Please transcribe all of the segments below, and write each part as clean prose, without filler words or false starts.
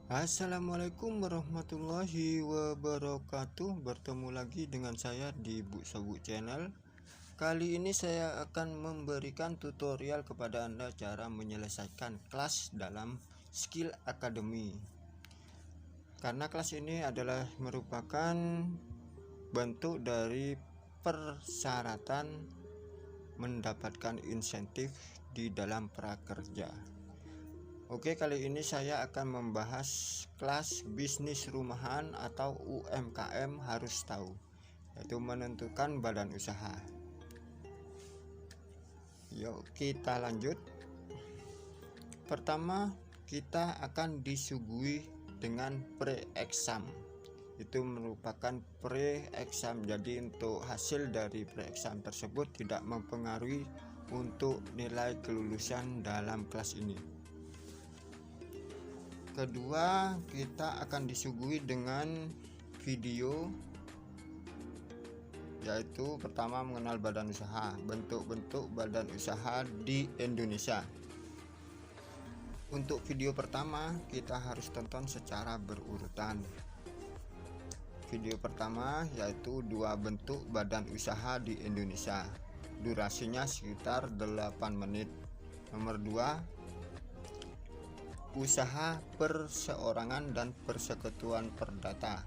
Assalamualaikum warahmatullahi wabarakatuh. Bertemu lagi dengan saya di Bu Sobu Channel. Kali ini saya akan memberikan tutorial kepada Anda cara menyelesaikan kelas dalam Skill Academy. Karena kelas ini adalah merupakan bentuk dari persyaratan mendapatkan insentif di dalam prakerja. Oke, kali ini saya akan membahas kelas bisnis rumahan atau UMKM harus tahu, yaitu menentukan badan usaha. Yuk kita lanjut. Pertama, kita akan disuguhi dengan pre-exam. Itu merupakan pre-exam. Jadi untuk hasil dari pre-exam tersebut tidak mempengaruhi untuk nilai kelulusan dalam kelas ini. Kedua, kita akan disuguhi dengan video, yaitu pertama mengenal badan usaha, bentuk-bentuk badan usaha di Indonesia. Untuk video pertama kita harus tonton secara berurutan. Video pertama yaitu 2 bentuk badan usaha di Indonesia, durasinya sekitar 8 menit. Nomor 2, usaha perseorangan dan persekutuan perdata,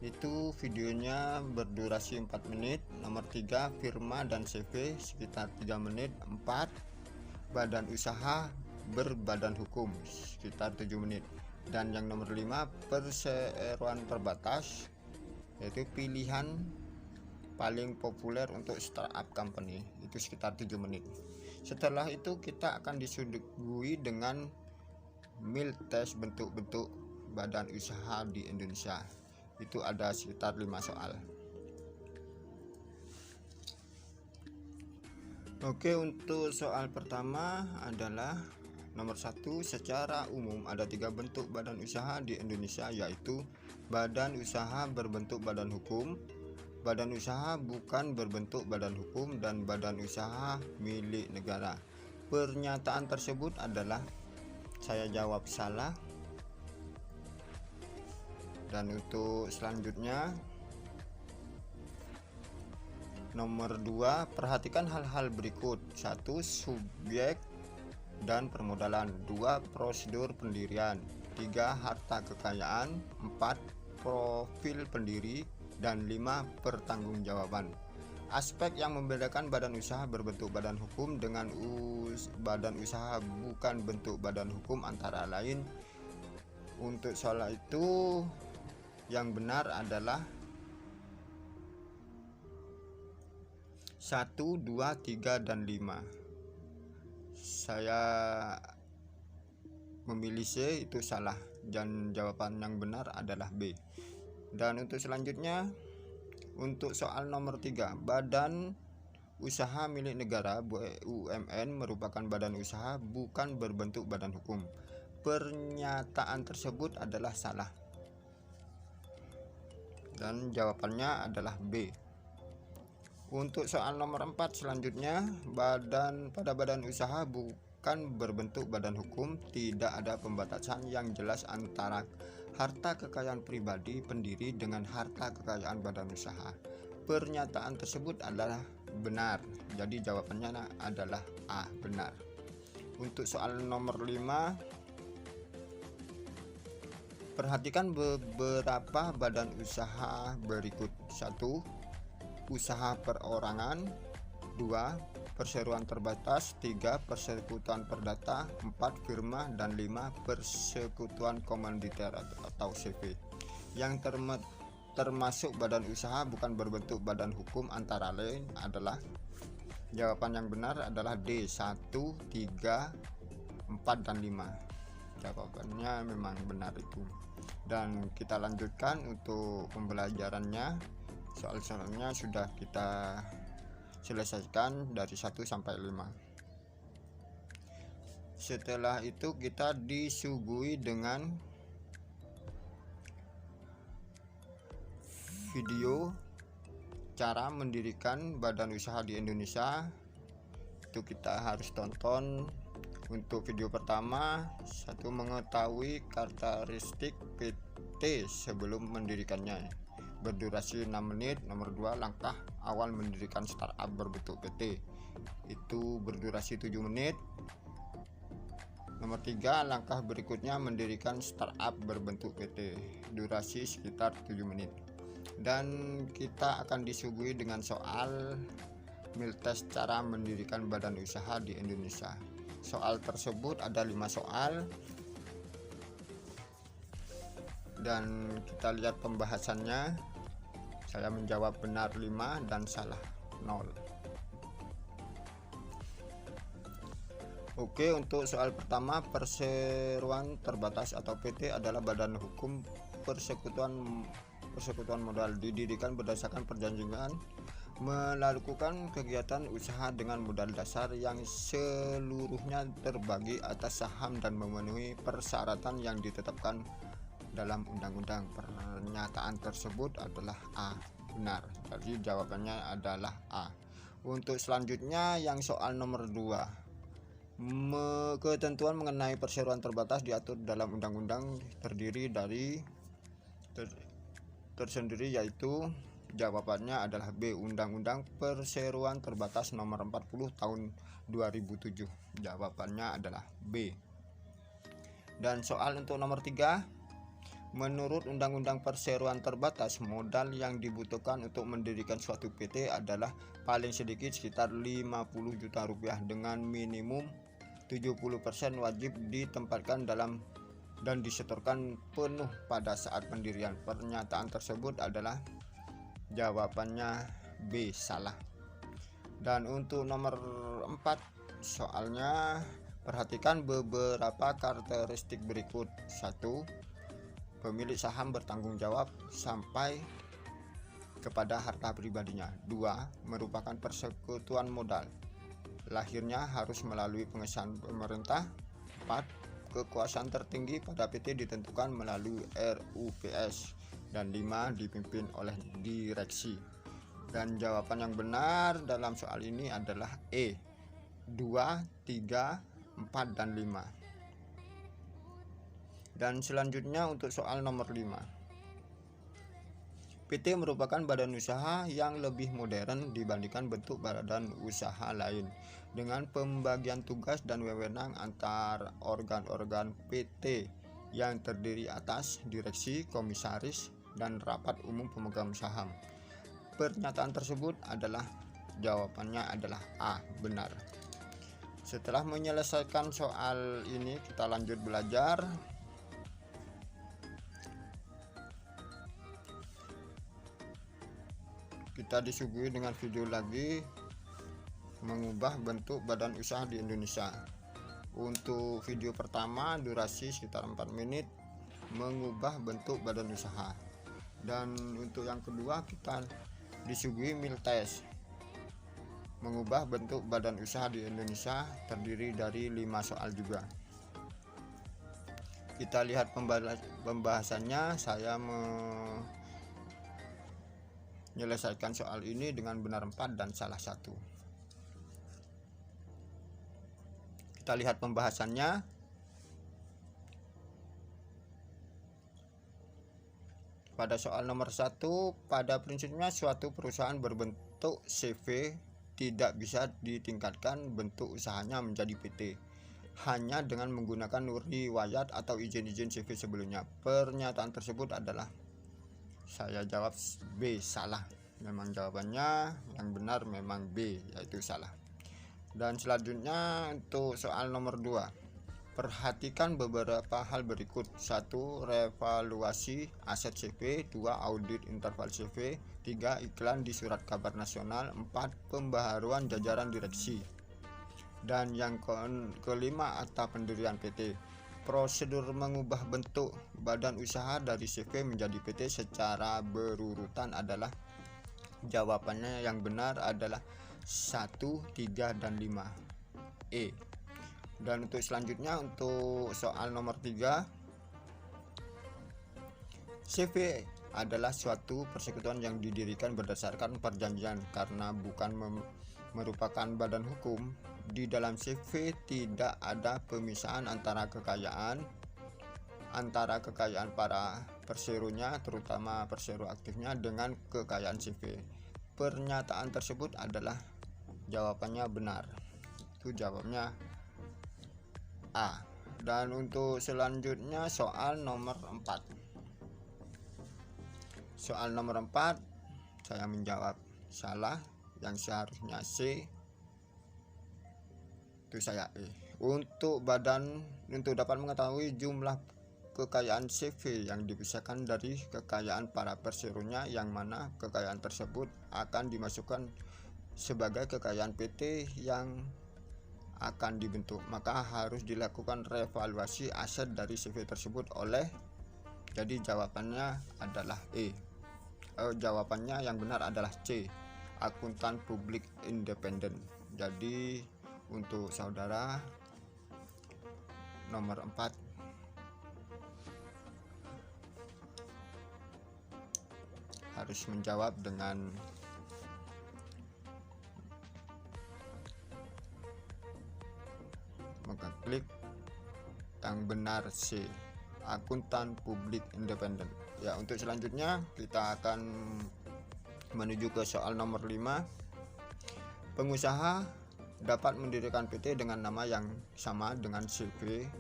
itu videonya berdurasi 4 menit. Nomor 3, firma dan CV sekitar 3 menit. 4, badan usaha berbadan hukum sekitar 7 menit. Dan yang nomor 5, perseroan terbatas, yaitu pilihan paling populer untuk startup company, itu sekitar 7 menit. Setelah itu kita akan disuguhi dengan mil tes bentuk-bentuk badan usaha di Indonesia. Itu ada sekitar 5 soal. Oke, untuk soal pertama adalah nomor 1, secara umum ada 3 bentuk badan usaha di Indonesia, yaitu badan usaha berbentuk badan hukum, badan usaha bukan berbentuk badan hukum, dan badan usaha milik negara. Pernyataan tersebut adalah, saya jawab salah. Dan untuk selanjutnya nomor 2, perhatikan hal-hal berikut. 1, subjek dan permodalan. 2, prosedur pendirian. 3, harta kekayaan. 4, profil pendiri. Dan 5, pertanggungjawaban. Aspek yang membedakan badan usaha berbentuk badan hukum dengan badan usaha bukan bentuk badan hukum antara lain. Untuk soal itu yang benar adalah 1, 2, 3, dan 5. Saya memilih C, itu salah, dan jawaban yang benar adalah B. Dan untuk selanjutnya, untuk soal nomor 3, badan usaha milik negara BUMN merupakan badan usaha bukan berbentuk badan hukum. Pernyataan tersebut adalah salah, dan jawabannya adalah B. Untuk soal nomor 4 selanjutnya, pada badan usaha bukan berbentuk badan hukum tidak ada pembatasan yang jelas antara harta kekayaan pribadi pendiri dengan harta kekayaan badan usaha. Pernyataan tersebut adalah benar, jadi jawabannya adalah A, benar. Untuk soal nomor 5, perhatikan beberapa badan usaha berikut. 1, usaha perorangan. 2, perseroan terbatas. 3, persekutuan perdata. 4, firma. Dan 5, persekutuan komanditer atau CV. Yang termasuk badan usaha bukan berbentuk badan hukum antara lain adalah, jawaban yang benar adalah D, 1, 3, 4, dan 5. Jawabannya memang benar itu. Dan kita lanjutkan untuk pembelajarannya. Soal-soalnya sudah kita selesaikan dari 1 sampai 5. Setelah itu kita disuguhi dengan video cara mendirikan badan usaha di Indonesia. Itu kita harus tonton Untuk video pertama, satu, mengetahui karakteristik PT sebelum mendirikannya, berdurasi 6 menit. Nomor 2, langkah awal mendirikan startup berbentuk PT, itu berdurasi 7 menit. Nomor 3, langkah berikutnya mendirikan startup berbentuk PT, durasi sekitar 7 menit. Dan kita akan disuguhi dengan soal miltes cara mendirikan badan usaha di Indonesia. Soal tersebut ada 5 soal, dan kita lihat pembahasannya. Saya menjawab benar 5 dan salah 0. Oke, untuk soal pertama, perseroan terbatas atau PT adalah badan hukum persekutuan modal, didirikan berdasarkan perjanjian, melakukan kegiatan usaha dengan modal dasar yang seluruhnya terbagi atas saham dan memenuhi persyaratan yang ditetapkan dalam undang-undang. Pernyataan tersebut adalah A, benar. Jadi jawabannya adalah A. Untuk selanjutnya yang soal nomor 2, ketentuan mengenai perseroan terbatas diatur dalam undang-undang tersendiri, yaitu jawabannya adalah B, Undang-Undang Perseroan Terbatas Nomor 40 Tahun 2007. Jawabannya adalah B. Dan soal untuk nomor 3, menurut Undang-Undang Perseroan Terbatas, modal yang dibutuhkan untuk mendirikan suatu PT adalah paling sedikit sekitar 50 juta rupiah dengan minimum 70% wajib ditempatkan dalam dan disetorkan penuh pada saat pendirian. Pernyataan tersebut adalah jawabannya B, salah. Dan untuk nomor 4, soalnya perhatikan beberapa karakteristik berikut. 1, pemilik saham bertanggung jawab sampai kepada harta pribadinya. 2, merupakan persekutuan modal, lahirnya harus melalui pengesahan pemerintah. 4, kekuasaan tertinggi pada PT ditentukan melalui RUPS. Dan 5, dipimpin oleh direksi. Dan jawaban yang benar dalam soal ini adalah E, 2, 3, 4, dan 5. Dan selanjutnya untuk soal nomor 5, PT merupakan badan usaha yang lebih modern dibandingkan bentuk badan usaha lain, dengan pembagian tugas dan wewenang antar organ-organ PT yang terdiri atas direksi, komisaris, dan rapat umum pemegang saham. Pernyataan tersebut adalah jawabannya adalah A, benar. Setelah menyelesaikan soal ini, kita lanjut belajar. Kita disuguhi dengan video lagi, mengubah bentuk badan usaha di Indonesia. Untuk video pertama durasi sekitar 4 menit, mengubah bentuk badan usaha. Dan untuk yang kedua kita disuguhi miltes, mengubah bentuk badan usaha di Indonesia, terdiri dari 5 soal juga. Kita lihat pembahasannya. Saya menyelesaikan soal ini dengan benar 4 dan salah 1. Kita lihat pembahasannya. Pada soal nomor 1, pada prinsipnya suatu perusahaan berbentuk CV tidak bisa ditingkatkan bentuk usahanya menjadi PT hanya dengan menggunakan riwayat atau izin-izin CV sebelumnya. Pernyataan tersebut adalah, saya jawab B, salah. Memang jawabannya yang benar memang B, yaitu salah. Dan selanjutnya untuk soal nomor 2, perhatikan beberapa hal berikut. 1, revaluasi aset CV. 2, audit interval CV. 3, iklan di surat kabar nasional. 4, pembaharuan jajaran direksi. Dan yang kelima, akta pendirian PT. Prosedur mengubah bentuk badan usaha dari CV menjadi PT secara berurutan adalah, jawabannya yang benar adalah 1, 3, dan 5, E. Dan untuk selanjutnya untuk soal nomor 3, CV adalah suatu persekutuan yang didirikan berdasarkan perjanjian. Karena bukan merupakan badan hukum, Di dalam CV tidak ada pemisahan antara kekayaan para perseronya, terutama persero aktifnya, dengan kekayaan CV. Pernyataan tersebut adalah jawabannya benar. Itu jawabnya A. Dan untuk selanjutnya soal nomor 4. Soal nomor 4 saya menjawab salah, yang seharusnya C, itu saya E. Untuk dapat mengetahui jumlah kekayaan CV yang dipisahkan dari kekayaan para perseronya, yang mana kekayaan tersebut akan dimasukkan sebagai kekayaan PT yang akan dibentuk, maka harus dilakukan revaluasi aset dari CV tersebut jadi jawabannya adalah E. Jawabannya yang benar adalah C, akuntan publik independen. Jadi untuk saudara nomor 4 harus menjawab dengan mengklik yang benar C, akuntan publik independen. Ya, untuk selanjutnya kita akan menuju ke soal nomor 5. Pengusaha dapat mendirikan PT dengan nama yang sama dengan CV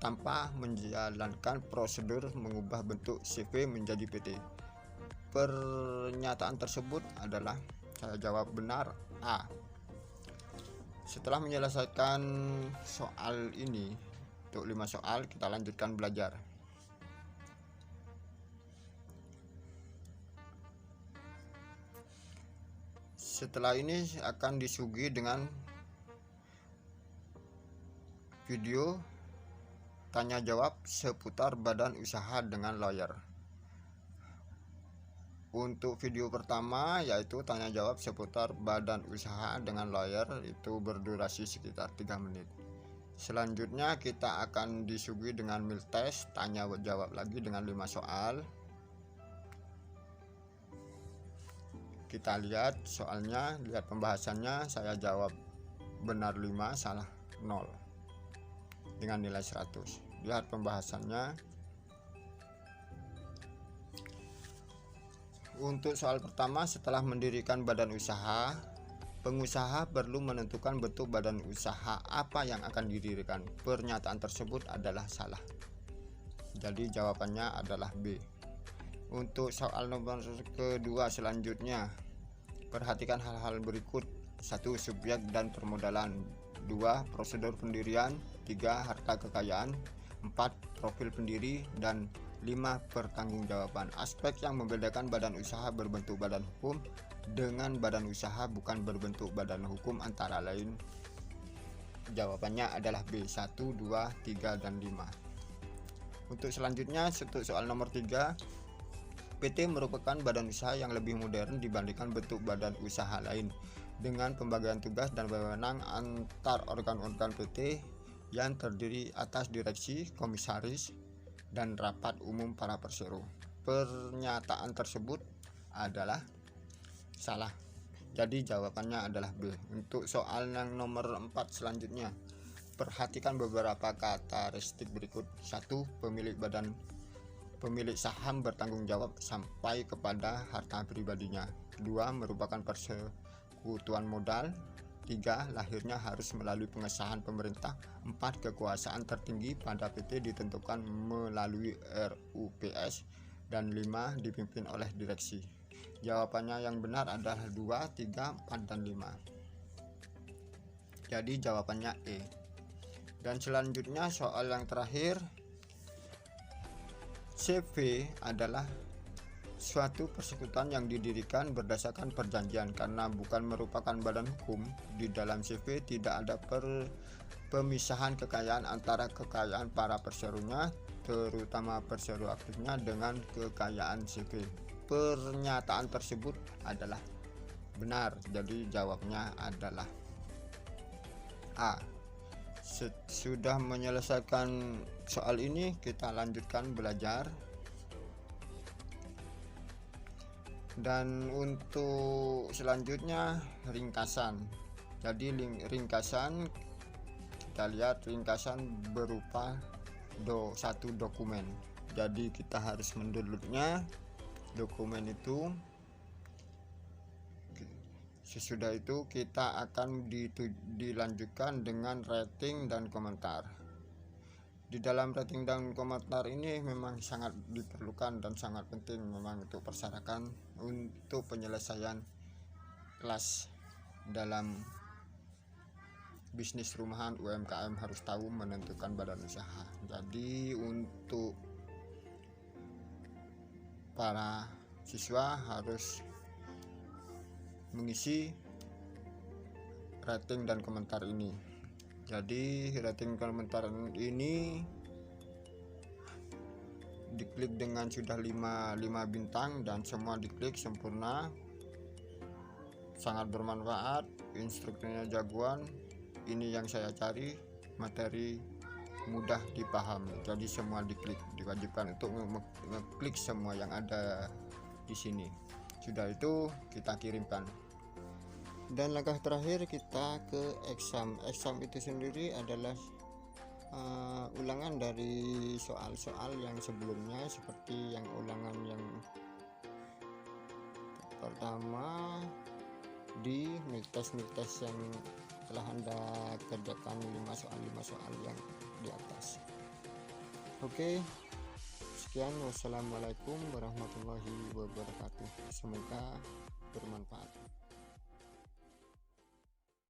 tanpa menjalankan prosedur mengubah bentuk CV menjadi PT. Pernyataan tersebut adalah, saya jawab benar A. Setelah menyelesaikan soal ini, untuk 5 soal kita lanjutkan belajar. Setelah ini akan disuguhi dengan video tanya jawab seputar badan usaha dengan lawyer. Untuk video pertama yaitu tanya jawab seputar badan usaha dengan lawyer, itu berdurasi sekitar 3 menit. Selanjutnya kita akan disuguhi dengan mil test tanya jawab lagi dengan 5 soal. Kita lihat soalnya, lihat pembahasannya. Saya jawab benar 5, salah 0 dengan nilai 100. Lihat pembahasannya. Untuk soal pertama, setelah mendirikan badan usaha, pengusaha perlu menentukan bentuk badan usaha apa yang akan didirikan. Pernyataan tersebut adalah salah. Jadi jawabannya adalah B. Untuk soal nomor kedua selanjutnya, perhatikan hal-hal berikut. 1. Subjek dan permodalan. 2. Prosedur pendirian. 3. Harta kekayaan. 4. Profil pendiri. Dan 5. Pertanggungjawaban. Aspek yang membedakan badan usaha berbentuk badan hukum dengan badan usaha bukan berbentuk badan hukum antara lain. Jawabannya adalah B. 1, 2, 3, dan 5. Untuk selanjutnya, untuk soal nomor 3, PT merupakan badan usaha yang lebih modern dibandingkan bentuk badan usaha lain, dengan pembagian tugas dan wewenang antar organ-organ PT yang terdiri atas direksi, komisaris, dan rapat umum para persero. Pernyataan tersebut adalah salah. Jadi jawabannya adalah B. Untuk soal yang nomor 4 selanjutnya, perhatikan beberapa karakteristik berikut. 1. Pemilik saham bertanggung jawab sampai kepada harta pribadinya. 2. Merupakan persekutuan modal. 3. Lahirnya harus melalui pengesahan pemerintah. 4. Kekuasaan tertinggi pada PT ditentukan melalui RUPS. Dan 5. Dipimpin oleh direksi. Jawabannya yang benar adalah 2, 3, 4, dan 5. Jadi jawabannya E. Dan selanjutnya soal yang terakhir, CV adalah suatu persekutuan yang didirikan berdasarkan perjanjian. Karena bukan merupakan badan hukum, di dalam CV tidak ada pemisahan kekayaan antara kekayaan para perseronya, terutama persero aktifnya, dengan kekayaan CV. Pernyataan tersebut adalah benar. Jadi jawabnya adalah A. Sudah menyelesaikan soal ini, kita lanjutkan belajar. Dan untuk selanjutnya ringkasan. Jadi ringkasan, kita lihat ringkasan berupa satu dokumen. Jadi kita harus mendownloadnya dokumen itu. Sesudah itu kita akan dilanjutkan dengan rating dan komentar. Di dalam rating dan komentar ini memang sangat diperlukan dan sangat penting memang untuk persyaratan untuk penyelesaian kelas dalam bisnis rumahan UMKM harus tahu menentukan badan usaha. Jadi untuk para siswa harus mengisi rating dan komentar ini. Jadi rating komentar ini diklik dengan sudah 5 bintang dan semua diklik sempurna, sangat bermanfaat, instrukturnya jagoan. Ini yang saya cari, materi mudah dipahami. Jadi semua diklik, diwajibkan untuk ngeklik semua yang ada di sini. Sudah itu kita kirimkan. Dan langkah terakhir kita ke exam. Exam itu sendiri adalah ulangan dari soal-soal yang sebelumnya, seperti yang ulangan yang pertama di tes yang telah Anda kerjakan 5 soal yang di atas. Oke, sekian. Wassalamualaikum warahmatullahi wabarakatuh. Semoga bermanfaat.